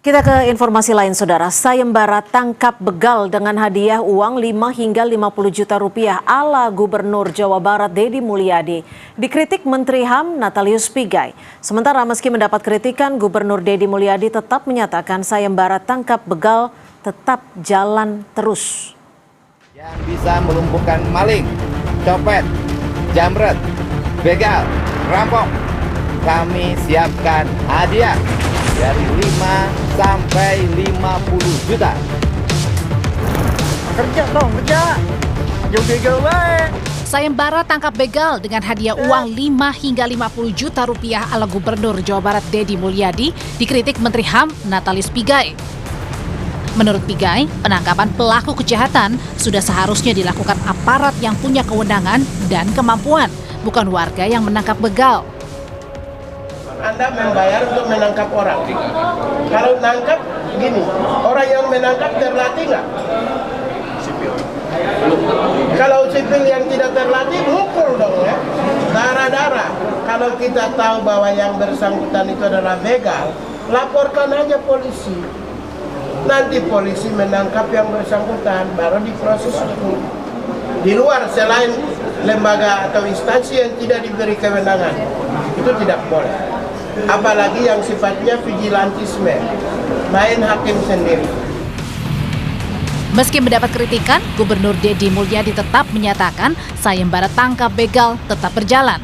Kita ke informasi lain, Saudara. Sayembara tangkap begal dengan hadiah uang 5 hingga 50 juta rupiah ala Gubernur Jawa Barat Deddy Mulyadi. Dikritik Menteri HAM Natalius Pigai. Sementara meski mendapat kritikan, Gubernur Deddy Mulyadi tetap menyatakan sayembara tangkap begal tetap jalan terus. Yang bisa melumpuhkan maling, copet, jamret, begal, rampok, kami siapkan hadiah dari 5 sampai 50 juta. Kerja dong, kerja. Jauh begal baik. Sayembara tangkap begal dengan hadiah uang 5 hingga 50 juta rupiah ala Gubernur Jawa Barat Deddy Mulyadi dikritik Menteri HAM Natalius Pigai. Menurut Pigai, penangkapan pelaku kejahatan sudah seharusnya dilakukan aparat yang punya kewenangan dan kemampuan, bukan warga yang menangkap begal. Anda membayar untuk menangkap orang. Kalau nangkap, gini, orang yang menangkap terlatih nggak? Sipil. Kalau sipil yang tidak terlatih, mukul dong ya. Darah-darah. Kalau kita tahu bahwa yang bersangkutan itu adalah begal, laporkan aja polisi. Nanti polisi menangkap yang bersangkutan, baru diproses hukum. Di luar selain lembaga atau instansi yang tidak diberi kewenangan, itu tidak boleh. Apalagi yang sifatnya vigilantisme, main hakim sendiri. Meski mendapat kritikan, Gubernur Deddy Mulyadi tetap menyatakan sayembara tangkap begal tetap berjalan.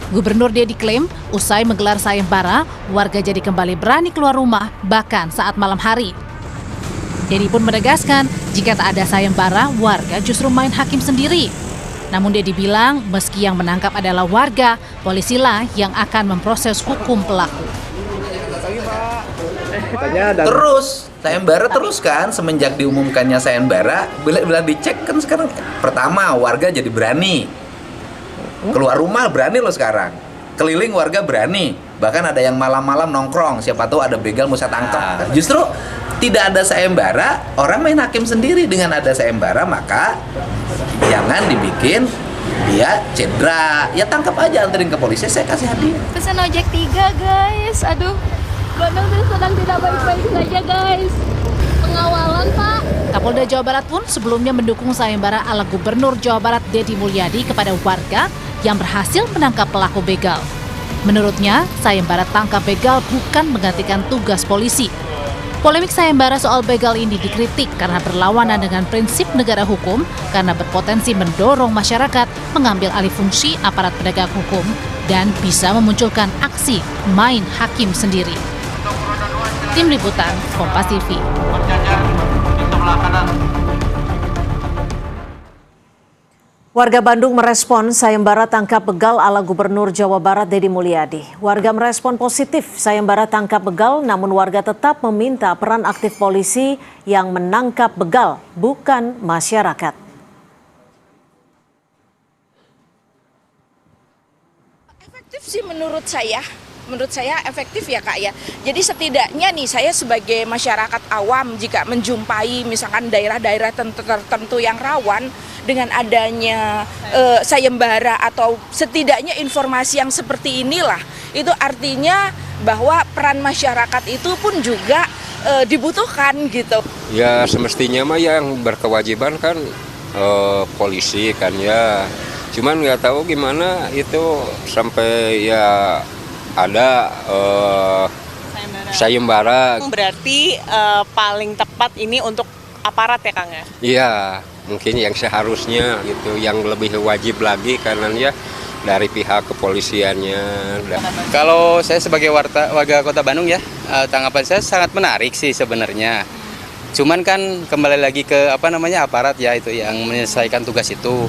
Gubernur Deddy klaim usai menggelar sayembara, warga jadi kembali berani keluar rumah bahkan saat malam hari. Deddy pun menegaskan jika tak ada sayembara, warga justru main hakim sendiri. Namun Deddy bilang meski yang menangkap adalah warga, polisilah yang akan memproses hukum pelaku. Terus, sayembara terus kan semenjak diumumkannya sayembara, bila dicek kan sekarang pertama warga jadi berani. Keluar rumah berani loh sekarang. Keliling warga berani. Bahkan ada yang malam-malam nongkrong, siapa tahu ada begal mau saya tangkap. Justru tidak ada sayembara, orang main hakim sendiri. Dengan ada sayembara maka jangan dibikin dia cedera. Ya tangkap aja, anterin ke polisi, saya kasih hadiah. Pesan ojek 3 guys, aduh Bandung sedang tidak baik-baik saja guys. Pengawalan Pak. Kapolda Jawa Barat pun sebelumnya mendukung sayembara ala Gubernur Jawa Barat Deddy Mulyadi kepada warga yang berhasil menangkap pelaku begal. Menurutnya, sayembara tangkap begal bukan menggantikan tugas polisi. Polemik sayembara soal begal ini dikritik karena berlawanan dengan prinsip negara hukum karena berpotensi mendorong masyarakat mengambil alih fungsi aparat penegak hukum dan bisa memunculkan aksi main hakim sendiri. Tim Liputan, Kompas TV. Warga Bandung merespon sayembara tangkap begal ala Gubernur Jawa Barat Deddy Mulyadi. Warga merespon positif sayembara tangkap begal, namun warga tetap meminta peran aktif polisi yang menangkap begal, bukan masyarakat. Efektif sih menurut saya efektif ya Kak ya. Jadi setidaknya nih saya sebagai masyarakat awam jika menjumpai misalkan daerah-daerah tertentu yang rawan dengan adanya sayembara atau setidaknya informasi yang seperti inilah, itu artinya bahwa peran masyarakat itu pun juga dibutuhkan gitu. Ya semestinya mah yang berkewajiban kan polisi kan ya. Cuman nggak tahu gimana itu sampai ya ada sayembara. Berarti paling tepat ini untuk aparat ya Kang ya? Iya, mungkin yang seharusnya gitu, yang lebih wajib lagi karena ya dari pihak kepolisiannya. Kalau saya sebagai warga Kota Bandung ya, tanggapan saya sangat menarik sih sebenarnya. Cuman kan kembali lagi ke aparat ya itu yang menyelesaikan tugas itu.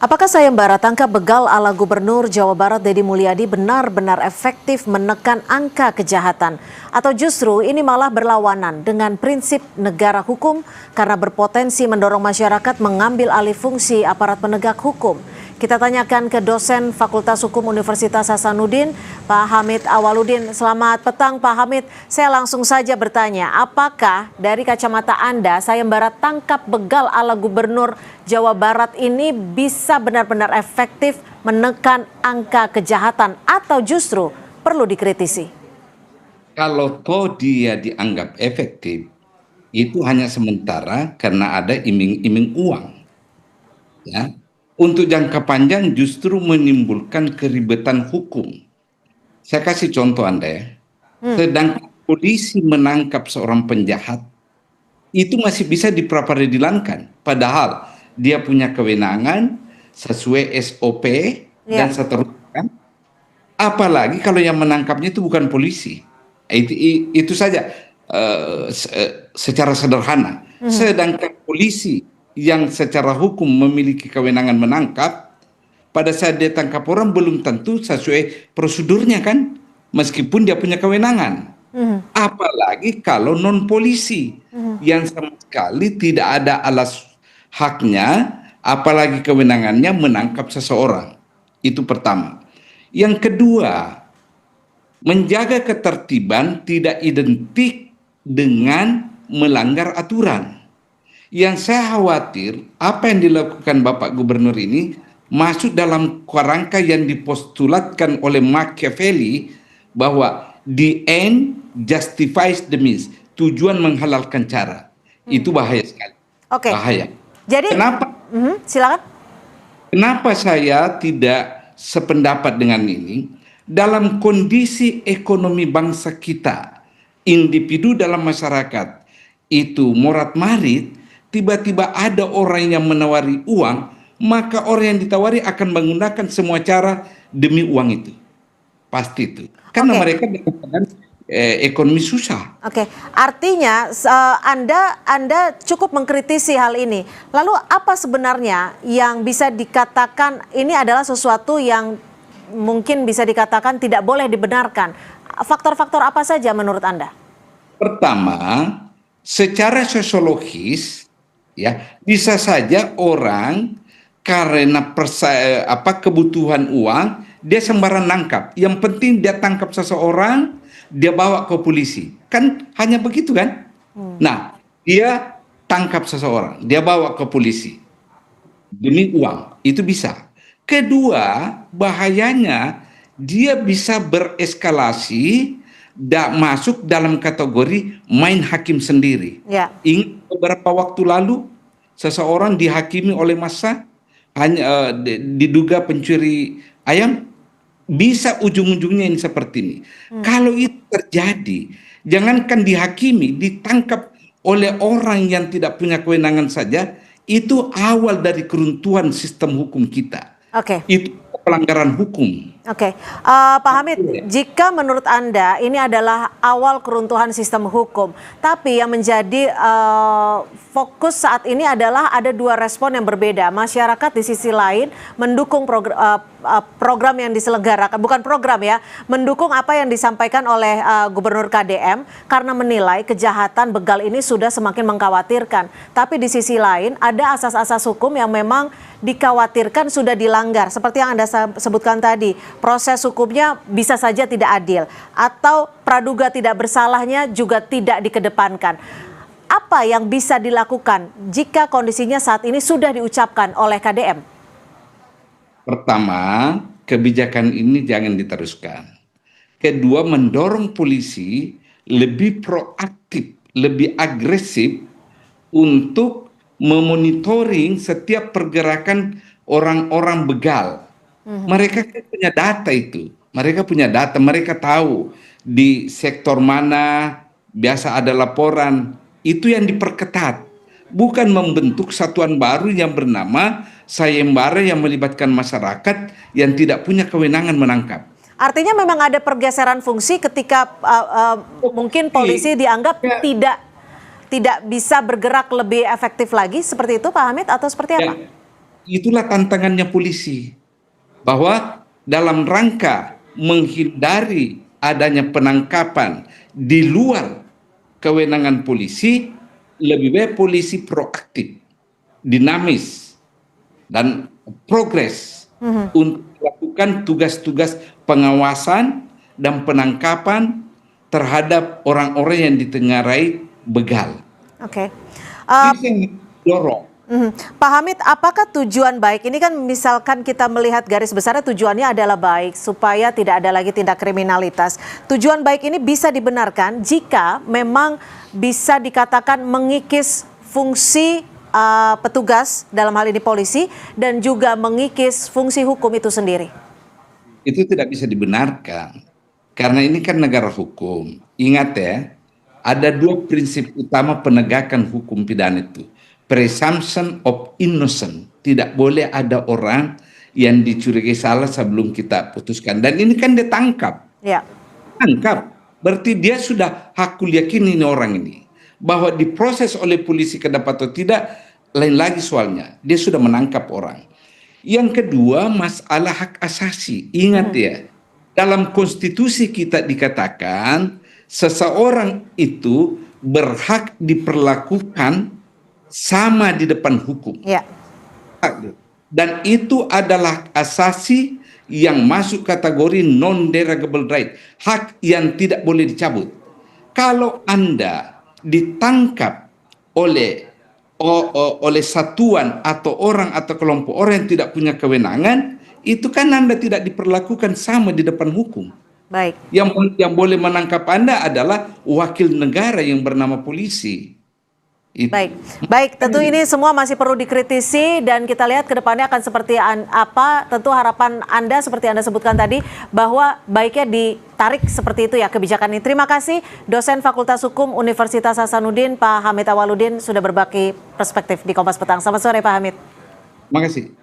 Apakah sayembara tangkap begal ala Gubernur Jawa Barat Deddy Mulyadi benar-benar efektif menekan angka kejahatan? Atau justru ini malah berlawanan dengan prinsip negara hukum karena berpotensi mendorong masyarakat mengambil alih fungsi aparat penegak hukum? Kita tanyakan ke dosen Fakultas Hukum Universitas Hasanuddin, Pak Hamid Awaludin. Selamat petang Pak Hamid. Saya langsung saja bertanya, apakah dari kacamata Anda sayembara tangkap begal ala Gubernur Jawa Barat ini bisa benar-benar efektif menekan angka kejahatan atau justru perlu dikritisi? kalau toh dia dianggap efektif, itu hanya sementara karena ada iming-iming uang. Ya. Untuk jangka panjang justru menimbulkan keribetan hukum. Saya kasih contoh Anda ya. Sedangkan polisi menangkap seorang penjahat, itu masih bisa diperadilankan. Padahal dia punya kewenangan sesuai SOP dan seterusnya. Kan? Apalagi kalau yang menangkapnya itu bukan polisi. Itu saja secara sederhana. Sedangkan polisi yang secara hukum memiliki kewenangan menangkap, pada saat dia tangkap orang belum tentu sesuai prosedurnya kan, meskipun dia punya kewenangan. Apalagi kalau non polisi yang sama sekali tidak ada alas haknya, apalagi kewenangannya menangkap seseorang. Itu pertama. Yang kedua, menjaga ketertiban tidak identik dengan melanggar aturan. Yang saya khawatir, apa yang dilakukan Bapak Gubernur ini masuk dalam kerangka yang dipostulatkan oleh Machiavelli, bahwa the end justifies the means. Tujuan menghalalkan cara. Itu bahaya sekali. Oke. Bahaya. Jadi, kenapa? Silakan. Kenapa saya tidak sependapat dengan ini? Dalam kondisi ekonomi bangsa kita, individu dalam masyarakat itu morat-marit, tiba-tiba ada orang yang menawari uang, maka orang yang ditawari akan menggunakan semua cara demi uang itu. Pasti itu. Karena mereka dalam keadaan ekonomi susah. Oke, artinya Anda cukup mengkritisi hal ini. Lalu apa sebenarnya yang bisa dikatakan ini adalah sesuatu yang mungkin bisa dikatakan tidak boleh dibenarkan? Faktor-faktor apa saja menurut Anda? Pertama, secara sosiologis, ya bisa saja orang karena kebutuhan uang dia sembarang nangkap. Yang penting dia tangkap seseorang, dia bawa ke polisi. Kan hanya begitu kan? Nah, dia tangkap seseorang, dia bawa ke polisi demi uang. Itu bisa. Kedua, bahayanya dia bisa bereskalasi dan masuk dalam kategori main hakim sendiri. Ingat beberapa waktu lalu seseorang dihakimi oleh massa hanya diduga pencuri ayam, bisa ujung-ujungnya ini seperti ini. Kalau itu terjadi, jangankan dihakimi, ditangkap oleh orang yang tidak punya kewenangan saja, itu awal dari keruntuhan sistem hukum kita. Itu pelanggaran hukum. Pak Hamid, jika menurut Anda ini adalah awal keruntuhan sistem hukum, tapi yang menjadi fokus saat ini adalah ada dua respon yang berbeda. Masyarakat di sisi lain mendukung program yang diselenggarakan, bukan program ya, mendukung apa yang disampaikan oleh Gubernur KDM karena menilai kejahatan begal ini sudah semakin mengkhawatirkan. Tapi di sisi lain ada asas-asas hukum yang memang dikhawatirkan sudah dilanggar. Seperti yang Anda sebutkan tadi, proses hukumnya bisa saja tidak adil atau praduga tidak bersalahnya juga tidak dikedepankan. Apa yang bisa dilakukan jika kondisinya saat ini sudah diucapkan oleh KDM? Pertama, kebijakan ini jangan diteruskan. Kedua, mendorong polisi lebih proaktif, lebih agresif untuk memonitoring setiap pergerakan orang-orang begal. Mereka punya data itu. Mereka punya data, mereka tahu di sektor mana biasa ada laporan. Itu yang diperketat. Bukan membentuk satuan baru yang bernama sayembara yang melibatkan masyarakat yang tidak punya kewenangan menangkap. Artinya memang ada pergeseran fungsi ketika mungkin polisi dianggap tidak bisa bergerak lebih efektif lagi, seperti itu Pak Hamid, atau seperti apa? Itulah tantangannya polisi, bahwa dalam rangka menghindari adanya penangkapan di luar kewenangan polisi, lebih baik polisi proaktif, dinamis, dan progres untuk melakukan tugas-tugas pengawasan dan penangkapan terhadap orang-orang yang ditengarai begal. Oke. Ini yang dorong. Pak Hamid, apakah tujuan baik ini kan misalkan kita melihat garis besarnya tujuannya adalah baik supaya tidak ada lagi tindak kriminalitas. Tujuan baik ini bisa dibenarkan jika memang bisa dikatakan mengikis fungsi petugas dalam hal ini polisi dan juga mengikis fungsi hukum itu sendiri. Itu tidak bisa dibenarkan karena ini kan negara hukum. Ingat ya, ada dua prinsip utama penegakan hukum pidana itu. Presumption of innocent, tidak boleh ada orang yang dicurigai salah sebelum kita putuskan. Dan ini kan ditangkap. Ya. Tangkap, berarti dia sudah hakul yakin ini orang ini bahwa diproses oleh polisi ke depan atau tidak, lain lagi soalnya. Dia sudah menangkap orang. Yang kedua, masalah hak asasi. Ingat ya, dalam konstitusi kita dikatakan seseorang itu berhak diperlakukan sama di depan hukum. Ya. Dan itu adalah asasi yang masuk kategori non-derogable right, hak yang tidak boleh dicabut. Kalau Anda ditangkap oleh satuan atau orang atau kelompok orang yang tidak punya kewenangan, itu kan Anda tidak diperlakukan sama di depan hukum. Baik. Yang boleh menangkap Anda adalah wakil negara yang bernama polisi. Baik, tentu ini semua masih perlu dikritisi dan kita lihat ke depannya akan seperti apa. Tentu harapan Anda seperti Anda sebutkan tadi bahwa baiknya ditarik seperti itu ya kebijakan ini. Terima kasih dosen Fakultas Hukum Universitas Hasanuddin Pak Hamid Awaludin sudah berbagi perspektif di Kompas Petang. Selamat sore Pak Hamid. Terima kasih.